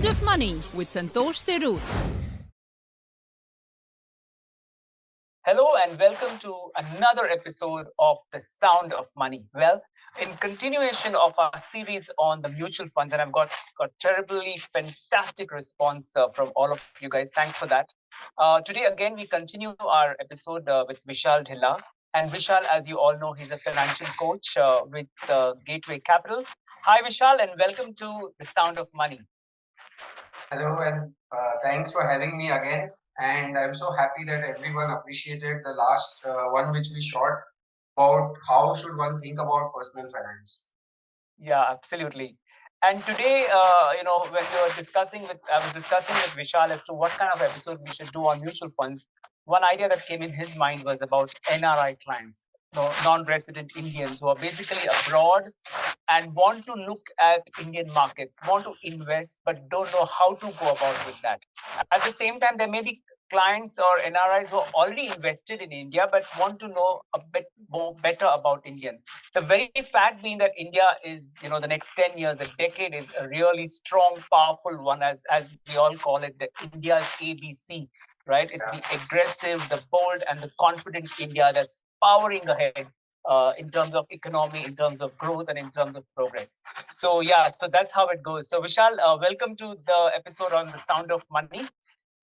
of Money with Santosh Sirur. Hello and welcome to another episode of The Sound of Money. Well, in continuation of our series on the mutual funds, and I've got terribly fantastic response from all of you guys. Thanks for that. Today, again, we continue our episode with Vishal Dhilla. And Vishal, as you all know, he's a financial coach with Gateway Capital. Hi, Vishal, and welcome to The Sound of Money. Hello, and thanks for having me again. And I'm so happy that everyone appreciated the last one which we shot about how should one think about personal finance. Yeah, absolutely. And today, when we were discussing I was discussing with Vishal as to what kind of episode we should do on mutual funds. One idea that came in his mind was about NRI clients, non-resident Indians who are basically abroad and want to look at Indian markets, want to invest, but don't know how to go about with that. At the same time, there may be clients or NRIs who are already invested in India, but want to know a bit more better about Indian. The very fact being that India is, the next 10 years, the decade is a really strong, powerful one, as we all call it, the India's ABC, right? It's the aggressive, the bold, and the confident India that's powering ahead in terms of economy, in terms of growth, and in terms of progress. So that's how it goes. So Vishal, welcome to the episode on the Sound of Money.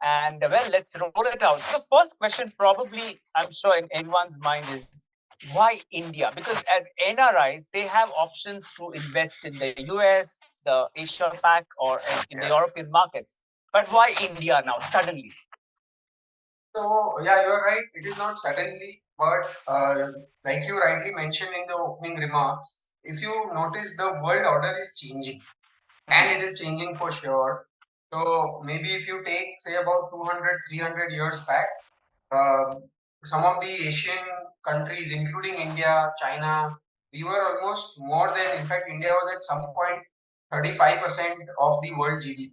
And well, let's roll it out. So the first question, probably, I'm sure in everyone's mind is, why India? Because as NRIs, they have options to invest in the US, the Asia Pac, or in the European markets. But why India now, suddenly? So, yeah, you're right. It is not suddenly, but like you rightly mentioned in the opening remarks, if you notice, the world order is changing, and it is changing for sure. So, maybe if you take, say, about 200, 300 years back, some of the Asian countries, including India, China, we were almost more than, in fact, India was at some point 35% of the world GDP,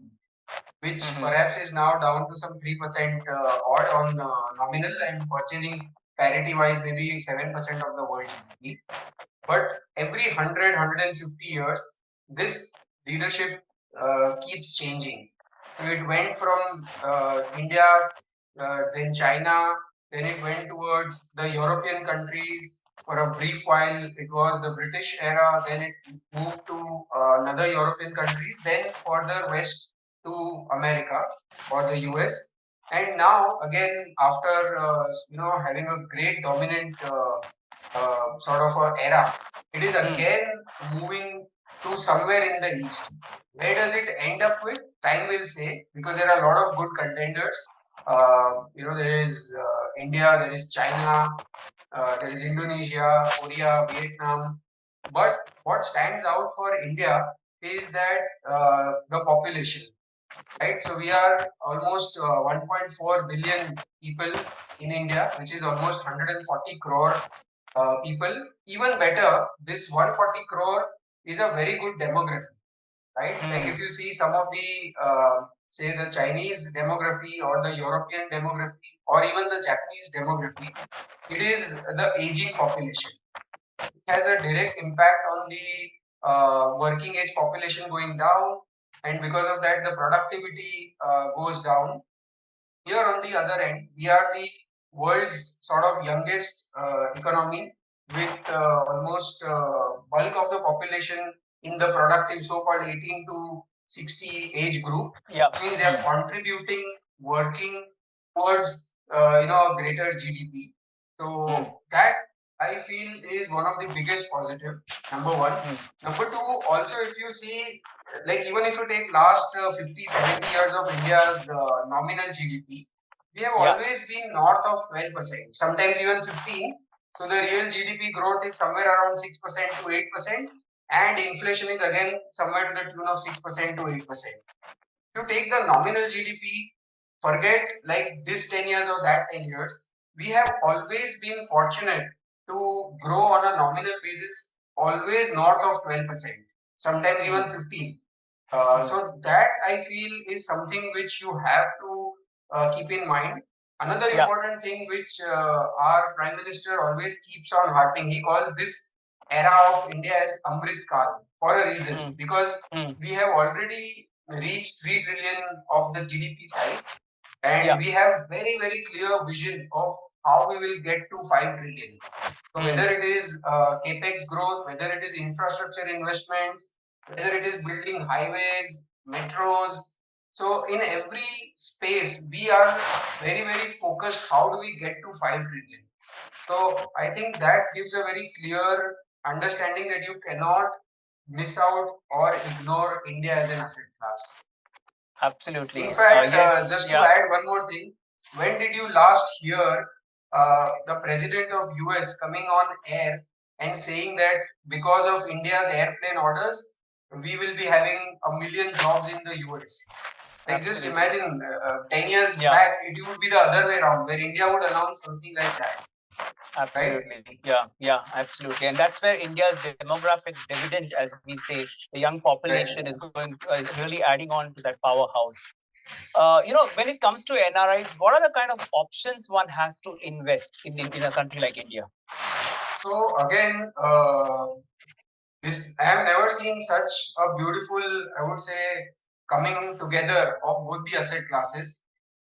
which perhaps is now down to some 3% odd on nominal, and purchasing parity wise, maybe 7% of the world GDP. But every 100, 150 years, this leadership keeps changing. So it went from India, then China, then it went towards the European countries. For a brief while, it was the British era, then it moved to another European countries, then further west to America or the US. And now, again, after having a great dominant sort of an era, it is again moving to somewhere in the east. Where does it end up with? Time will say, because there are a lot of good contenders. There is India, there is China, there is Indonesia, Korea, Vietnam. But what stands out for India is that the population, right? So we are almost 1.4 billion people in India, which is almost 140 crore people. Even better, this 140 crore is a very good demography, right? Like if you see some of the, say the Chinese demography or the European demography or even the Japanese demography, it is the aging population. It has a direct impact on the working age population going down, and because of that, the productivity goes down. Here on the other end, we are the world's sort of youngest economy, with almost bulk of the population in the productive so-called 18 to 60 age group. Yeah. Which means they are contributing, working towards a greater GDP. So that I feel is one of the biggest positive. Number one. Number two, also if you see, like even if you take last 50, 70 years of India's nominal GDP, we have always been north of 12%, sometimes even 15. So the real GDP growth is somewhere around 6% to 8%, and inflation is again somewhere to the tune of 6% to 8%. If you take the nominal GDP, forget like this 10 years or that 10 years, we have always been fortunate to grow on a nominal basis, always north of 12%, sometimes even 15. So that I feel is something which you have to keep in mind. Another important thing which our Prime Minister always keeps on harping, he calls this era of India as Amrit Kal for a reason, because we have already reach 3 trillion of the GDP size, and we have very, very clear vision of how we will get to 5 trillion. So whether it is capex growth, whether it is infrastructure investments, whether it is building highways, metros. So in every space, we are very, very focused. How do we get to 5 trillion? So I think that gives a very clear understanding that you cannot miss out or ignore India as an asset class. Absolutely. In fact, Yes. just to add one more thing, when did you last hear the president of US coming on air and saying that because of India's airplane orders, we will be having 1 million jobs in the US? Like just imagine 10 years back, it would be the other way around, where India would announce something like that. Absolutely. Right? Yeah, absolutely. And that's where India's demographic dividend, as we say, the young population is going really adding on to that powerhouse. When it comes to NRIs, what are the kind of options one has to invest in a country like India? So again, I have never seen such a beautiful, I would say, coming together of both the asset classes.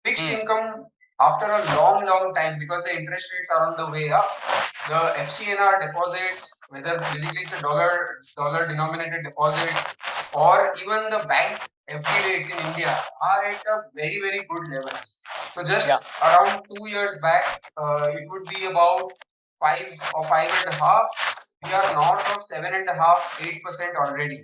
Fixed income, after a long, long time, because the interest rates are on the way up, the FCNR deposits, whether basically it's a dollar denominated deposits, or even the bank FD rates in India are at a very, very good levels. So just around 2 years back, it would be about 5 or 5.5. We are north of 7.5, 8% already,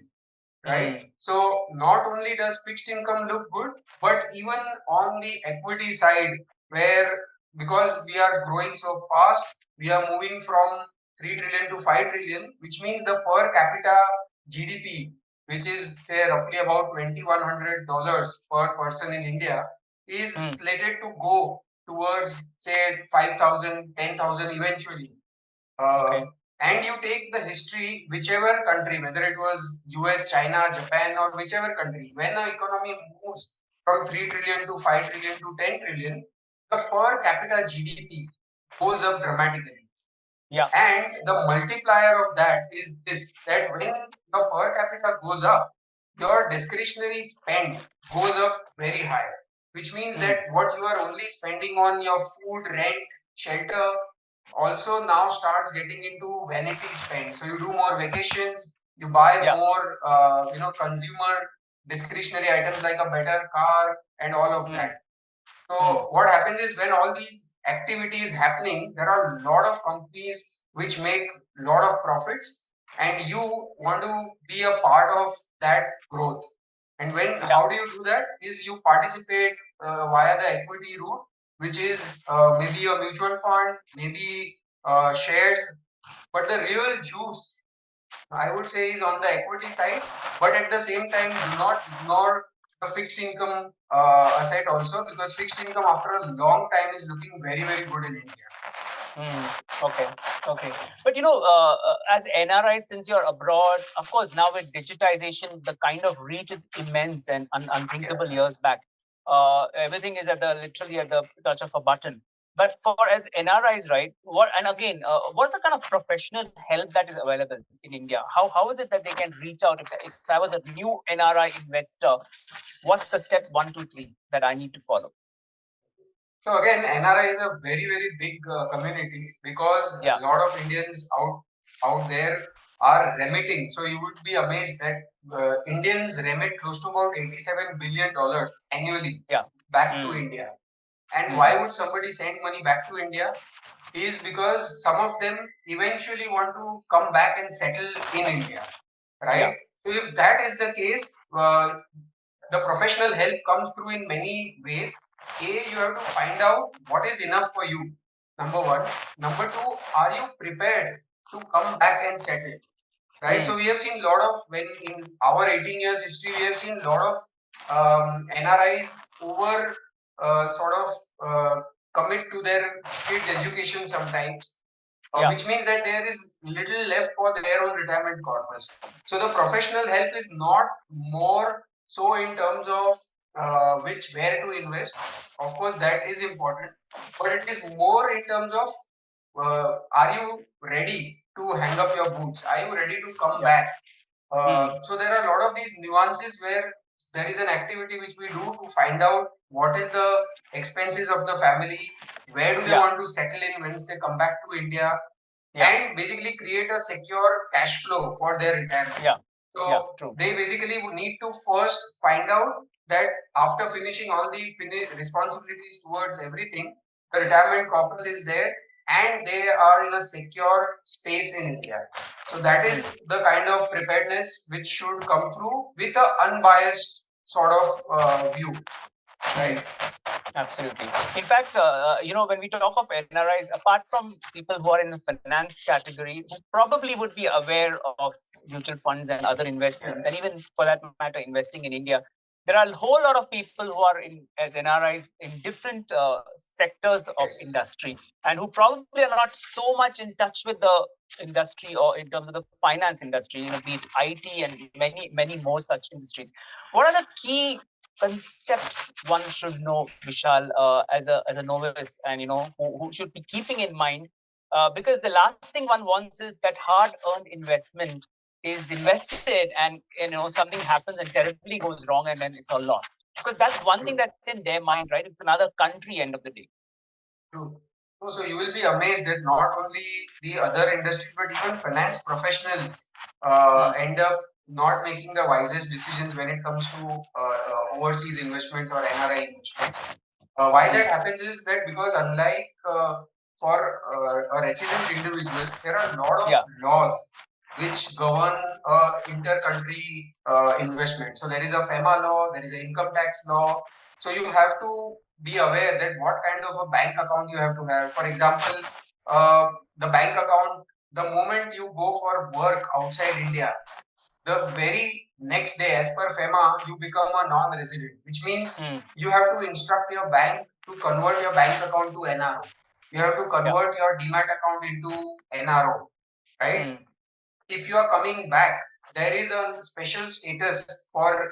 right? So not only does fixed income look good, but even on the equity side, where because we are growing so fast, we are moving from 3 trillion to 5 trillion, which means the per capita GDP, which is say roughly about $2,100 per person in India, is slated to go towards say 5,000, 10,000 eventually. And you take the history, whichever country, whether it was US, China, Japan, or whichever country, when the economy moves from 3 trillion to 5 trillion to 10 trillion, the per capita GDP goes up dramatically. And the multiplier of that is this, that when your per capita goes up, your discretionary spend goes up very high, which means that what you are only spending on your food, rent, shelter, also now starts getting into vanity spend. So you do more vacations, you buy more, consumer discretionary items like a better car and all of that. So what happens is when all these activities happening, there are a lot of companies which make a lot of profits, and you want to be a part of that growth. And how do you do that? Is you participate via the equity route, which is maybe a mutual fund, maybe shares. But the real juice, I would say, is on the equity side. But at the same time, do not ignore the fixed income asset also, because fixed income after a long time is looking very, very good in India. Okay. But as NRIs, since you're abroad, of course, now with digitization, the kind of reach is immense and unthinkable years back. Everything is literally at the touch of a button. But for as NRIs, right? What's the kind of professional help that is available in India? How is it that they can reach out? If I was a new NRI investor, what's the step 1, 2, 3 that I need to follow? So again, NRI is a very, very big community, because a lot of Indians out there are remitting. So you would be amazed that Indians remit close to about $87 billion annually back to India. And why would somebody send money back to India? Is because some of them eventually want to come back and settle in India, right? So if that is the case, the professional help comes through in many ways. You have to find out what is enough for you. Number one. Number two, are you prepared to come back and settle? Right. So we have seen a lot of, when in our 18 years history, we have seen a lot of NRIs over sort of commit to their kids' education sometimes, which means that there is little left for their own retirement corpus. So the professional help is not more so in terms of where to invest. Of course, that is important, but it is more in terms of are you ready to hang up your boots? Are you ready to come back? So there are a lot of these nuances where there is an activity which we do to find out what is the expenses of the family, where do they want to settle in once they come back to India, and basically create a secure cash flow for their retirement. So they basically would need to first find out that after finishing all the responsibilities towards everything, the retirement corpus is there and they are in a secure space in India. So that is the kind of preparedness which should come through with an unbiased sort of view, right? Absolutely. In fact, when we talk of NRIs, apart from people who are in the finance category, who probably would be aware of mutual funds and other investments, and even for that matter, investing in India, there are a whole lot of people who are as NRIs in different sectors of industry, and who probably are not so much in touch with the industry or in terms of the finance industry, be it IT and many more such industries. What are the key concepts one should know, Vishal, as a novice, and who should be keeping in mind, because the last thing one wants is that hard-earned investment is invested, and something happens and terribly goes wrong, and then it's all lost. Because that's one thing that's in their mind, right? It's another country end of the day. True. So you will be amazed that not only the other industries, but even finance professionals end up not making the wisest decisions when it comes to overseas investments or NRI investments. Why that happens is that because unlike for a resident individual, there are a lot of laws which govern inter-country investment. So there is a FEMA law, there is an income tax law. So you have to be aware that what kind of a bank account you have to have. For example, the bank account, the moment you go for work outside India, the very next day, as per FEMA, you become a non-resident, which means you have to instruct your bank to convert your bank account to NRO. You have to convert your demat account into NRO, right? If you are coming back, there is a special status for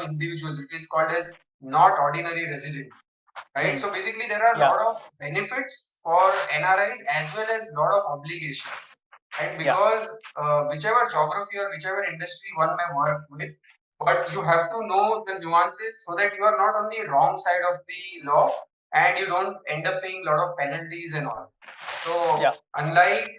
individuals. It is called as not ordinary resident, right? So basically, there are a lot of benefits for NRIs as well as a lot of obligations. And because whichever geography or whichever industry one may work with, but you have to know the nuances so that you are not on the wrong side of the law and you don't end up paying a lot of penalties and all. So unlike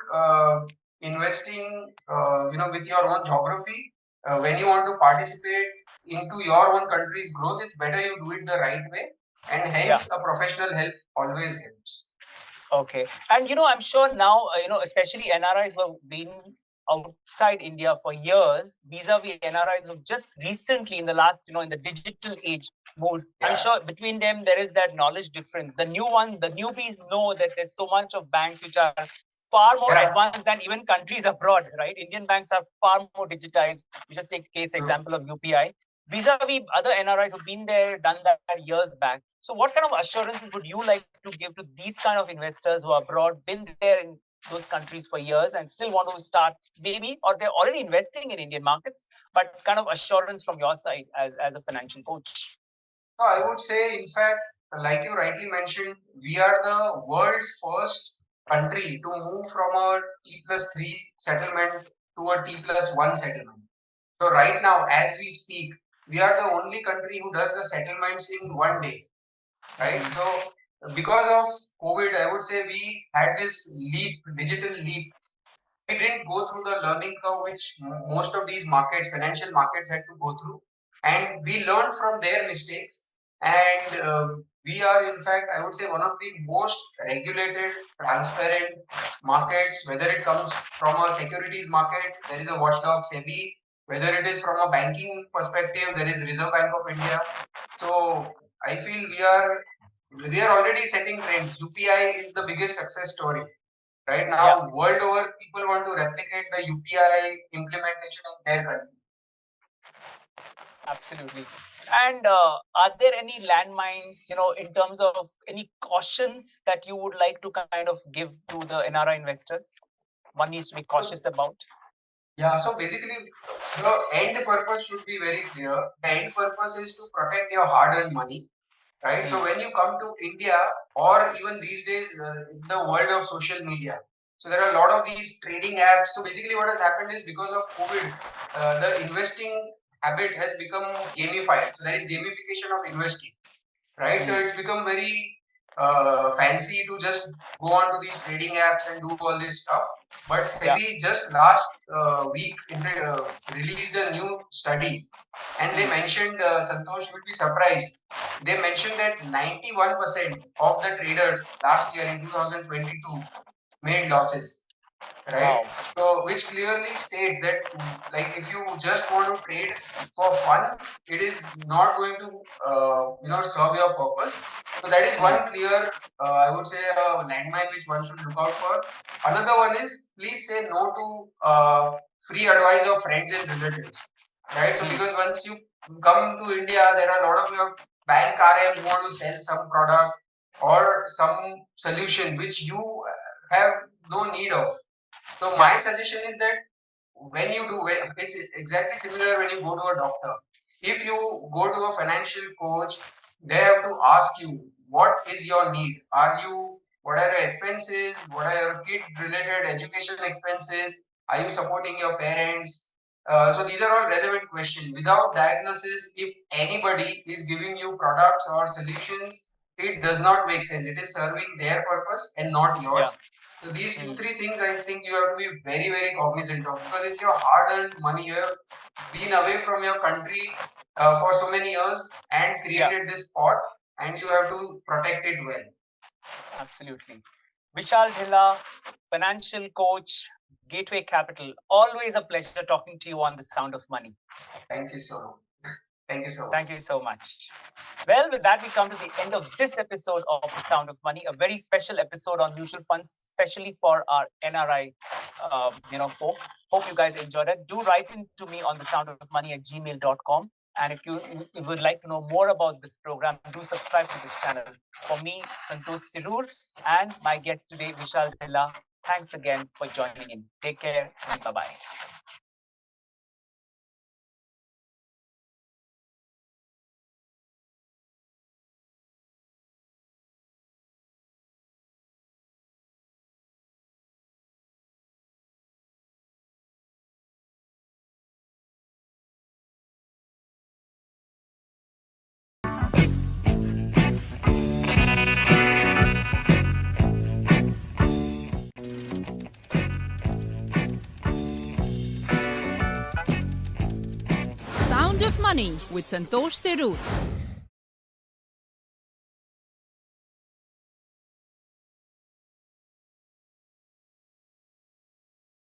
investing, with your own geography, when you want to participate into your own country's growth, it's better you do it the right way, and hence a professional help always helps. Okay. And, I'm sure now, especially NRIs who have been outside India for years, vis-a-vis NRIs who just recently in the last, in the digital age moved. I'm sure between them, there is that knowledge difference. The newbies know that there's so much of banks which are far more advanced than even countries abroad, right? Indian banks are far more digitized. You just take case example of UPI. Vis-a-vis other NRIs who've been there, done that years back. So what kind of assurances would you like to give to these kind of investors who are abroad, been there in those countries for years and still want to start maybe, or they're already investing in Indian markets, but kind of assurance from your side as a financial coach? So I would say, in fact, like you rightly mentioned, we are the world's first country to move from a T+3 settlement to a T+1 settlement. So right now, as we speak, we are the only country who does the settlements in one day, right? So because of COVID, I would say we had this digital leap. We didn't go through the learning curve which most of these financial markets had to go through. And we learned from their mistakes. And we are, in fact, I would say one of the most regulated, transparent markets, whether it comes from a securities market, there is a watchdog SEBI, whether it is from a banking perspective, there is Reserve Bank of India. So I feel we are already setting trends. UPI is the biggest success story. Right now, world over, people want to replicate the UPI implementation in their country. Absolutely. And are there any landmines, in terms of any cautions that you would like to kind of give to the NRI investors? One needs to be cautious about. Yeah, so basically, the end purpose should be very clear. The end purpose is to protect your hard-earned money, right? So when you come to India, or even these days, it's the world of social media. So there are a lot of these trading apps. So basically, what has happened is because of COVID, the investing habit has become gamified. So there is gamification of investing, right? So it's become very fancy to just go on to these trading apps and do all this stuff. But SEBI just last week released a new study, and they mentioned, Santosh, you will be surprised. They mentioned that 91% of the traders last year in 2022 made losses, right? Wow. So which clearly states that, like, if you just want to trade for fun, it is not going to serve your purpose. So that is one clear, I would say, a landmine which one should look out for. Another one is, please say no to free advice of friends and relatives, right? So because once you come to India, there are a lot of your bank RMs who want to sell some product or some solution which you have no need of. So my suggestion is that it's exactly similar when you go to a doctor. If you go to a financial coach, they have to ask you, what is your need? What are your expenses? What are your kid related education expenses? Are you supporting your parents? So these are all relevant questions. Without diagnosis, if anybody is giving you products or solutions, it does not make sense. It is serving their purpose and not yours. So these two, three things I think you have to be very, very cognizant of, because it's your hard-earned money. You have been away from your country for so many years and created this pot, and you have to protect it well. Absolutely. Vishal Dhilla, financial coach, Gateway Capital. Always a pleasure talking to you on The Sound of Money. Thank you so much. Thank you so much. Thank you so much. Well, with that, we come to the end of this episode of The Sound of Money, a very special episode on mutual funds, especially for our NRI, folk. Hope you guys enjoyed it. Do write in to me on thesoundofmoney@gmail.com. And if you would like to know more about this program, do subscribe to this channel. For me, Santosh Sirur, and my guest today, Vishal Dhilla, thanks again for joining in. Take care and bye-bye. Sound of Money with Santosh Sirur.